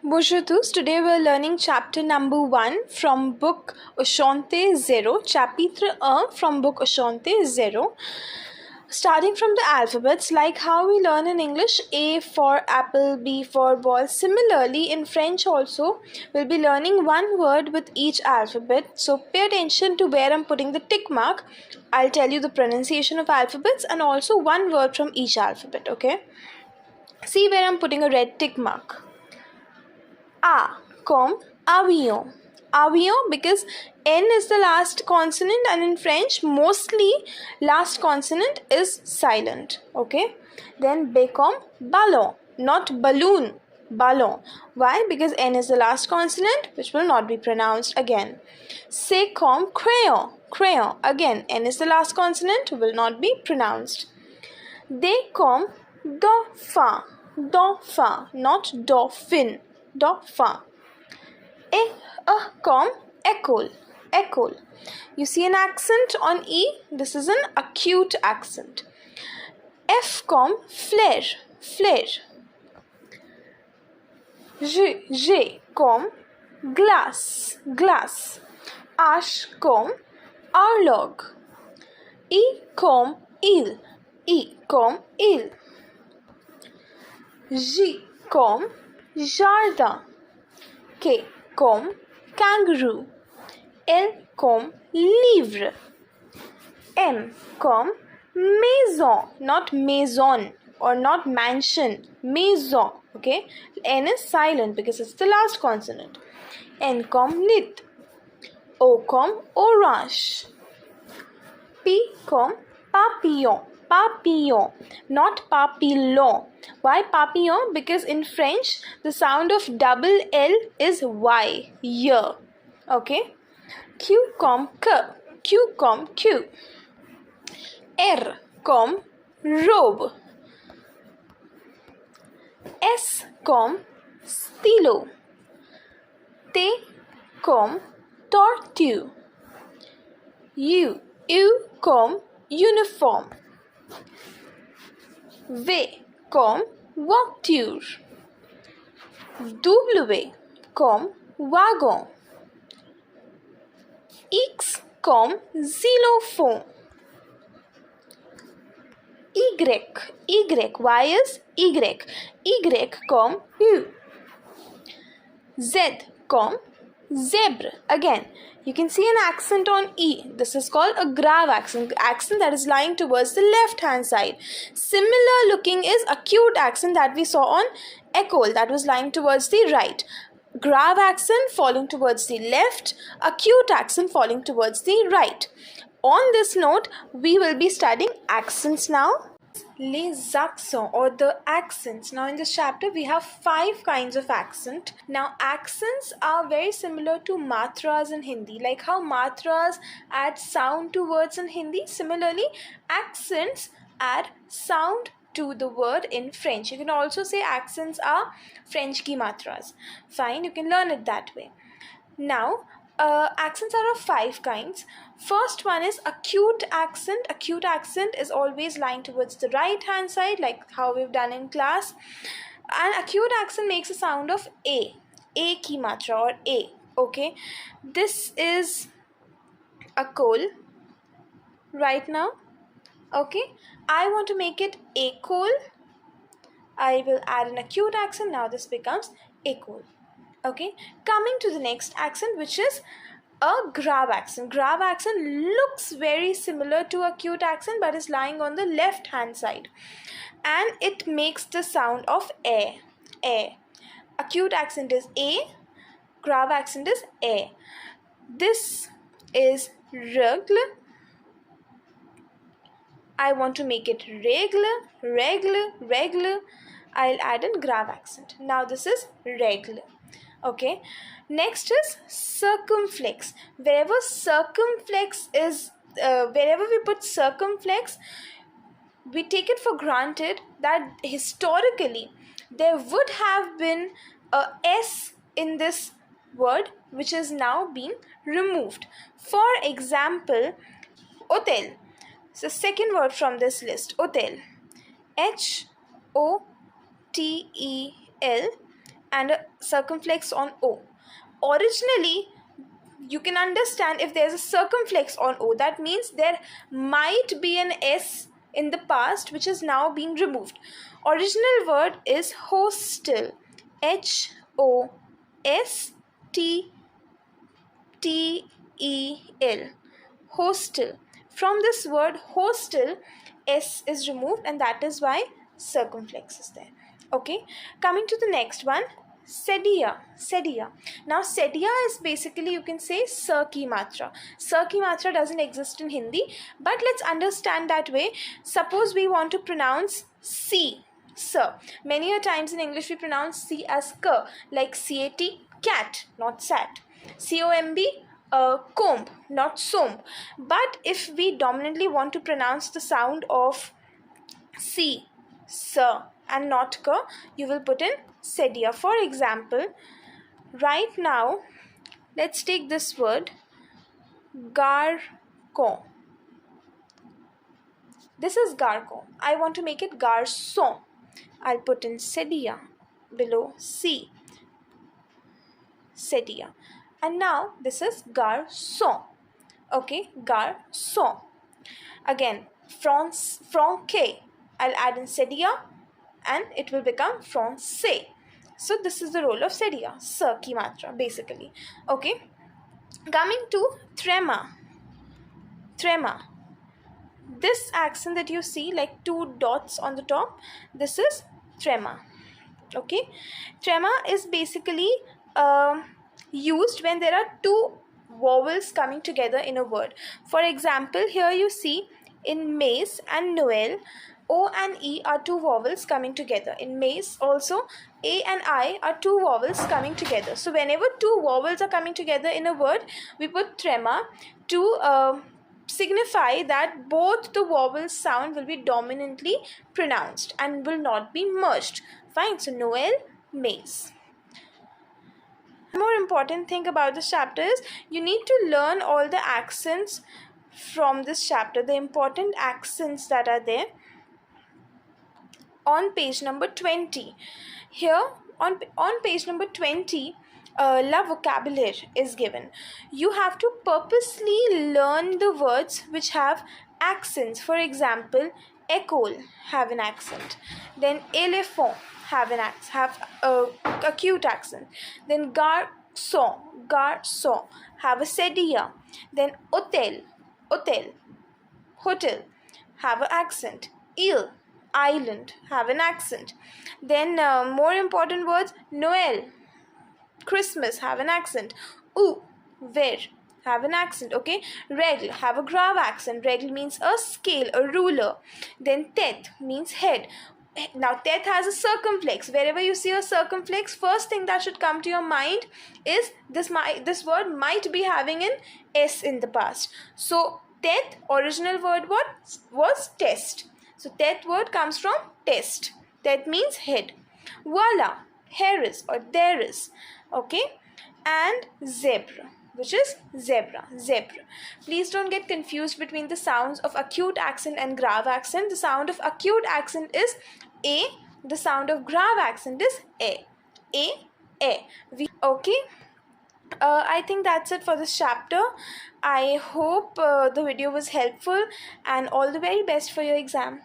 Bonjour tous, today we are learning chapter number 1 from book Enchanté 0, chapitre 1 from book Enchanté 0. Starting from the alphabets, like how we learn in English, A for apple, B for ball. Similarly, in French also, we'll be learning one word with each alphabet. So pay attention to where I'm putting the tick mark. I'll tell you the pronunciation of alphabets and also one word from each alphabet, okay? See where I'm putting a red tick mark. A comme avion. Avion because N is the last consonant and in French mostly last consonant is silent. Okay. Then B comme ballon, not balloon, ballon. Why? Because N is the last consonant which will not be pronounced again. C comme crayon, crayon. Again N is the last consonant, will not be pronounced. D comme dauphin, dauphin, not dolphin. Dauphin. Comme école, école. You see an accent on E? This is an acute accent. F comme fleur, fleur. G comme glace, glace. H comme horloge. I comme île, I comme île. J comme jardin. K comme kangaroo. L comme livre. M comme maison, not maison or not mansion, maison. Okay, N is silent because it's the last consonant. N comme nid. O comme orange. P comme papillon, papillon, not papillon. Why papillon? Because in French the sound of double L is Y, y. Okay. Q comme que, Q comme Q. R comme robe. S comme stylo. T comme tortue. U comme uniforme. V comme voiture. W comme wagon. X comme xylophone. Y. Why is Y? Y comme U. Z comme zebra. Again, you can see an accent on E. This is called a grave accent, accent that is lying towards the left hand side. Similar looking is acute accent that we saw on école, that was lying towards the right. Grave accent falling towards the left, acute accent falling towards the right. On this note, we will be studying accents now. Les accents or the accents. Now in this chapter we have 5 kinds of accent. Now accents are very similar to matras in Hindi. Like how matras add sound to words in Hindi, similarly accents add sound to the word in French. You can also say accents are French ki matras. Fine, you can learn it that way. Now accents are of 5 kinds. First one is acute accent. Acute accent is always lying towards the right hand side, like how we've done in class. And acute accent makes a sound of A ki matra or A. Okay, this is a coal right now. Okay, I want to make it a coal. I will add an acute accent. Now this becomes a coal. Okay, coming to the next accent, which is a grave accent. Grave accent looks very similar to acute accent but is lying on the left hand side and it makes the sound of A. Acute accent is A, grave accent is A. This is règle. I want to make it règle. I'll add in grave accent. Now this is règle. Okay, next is circumflex. Wherever circumflex is, wherever we put circumflex, we take it for granted that historically there would have been a S in this word which is now being removed. For example, hotel. So second word from this list, hotel. H-O-T-E-L. and a circumflex on O. Originally, you can understand if there's a circumflex on O, that means there might be an S in the past which is now being removed. Original word is hostel. HOSTTEL. Hostel. From this word hostel, S is removed, and that is why circumflex is there. Okay, coming to the next one, sedia. Now sedia is basically, you can say, sir ki matra. Sir ki matra doesn't exist in Hindi, but let's understand that way. Suppose we want to pronounce C, sir. Many a times in English we pronounce C as k, like CAT, cat, not sat. COMB, comb, not somb. But if we dominantly want to pronounce the sound of C, sir, and not k, you will put in sedia. For example, right now, let's take this word, garcon. This is garcon. I want to make it garçon. I'll put in sedia below C. Sedia. And now this is garçon. Okay, garçon. Again, franquet. I'll add in sedia and it will become français. So this is the role of sedia, sir ki matra, basically. Okay, coming to trema. This accent that you see, like 2 dots on the top, this is trema. Okay, trema is basically used when there are 2 vowels coming together in a word. For example, here you see in maize and Noel, O and E are 2 vowels coming together. In maize also, A and I are 2 vowels coming together. So whenever 2 vowels are coming together in a word, we put trema to signify that both the vowels sound will be dominantly pronounced and will not be merged. Fine. So Noel, maize. More important thing about this chapter is you need to learn all the accents from this chapter, the important accents that are there. On page number 20, here on page number 20, la vocabulaire is given. You have to purposely learn the words which have accents. For example, école have an accent, then éléphant have a cute accent, then garçon have a sedia, then hôtel hotel have an accent, île island have an accent, then more important words, Noel, Christmas have an accent, ver have an accent. Okay, règle have a grave accent. Règle means a scale, a ruler. Then tête means head. Now tête has a circumflex. Wherever you see a circumflex, first thing that should come to your mind is this word might be having an S in the past. So tête, original word was test. So tête word comes from test. Tête means head. Voila, here is or there is. Okay, and zebra, which is zebra. Please don't get confused between the sounds of acute accent and grave accent. The sound of acute accent is A. The sound of grave accent is A. Okay. I think that's it for this chapter. I hope the video was helpful, and all the very best for your exam.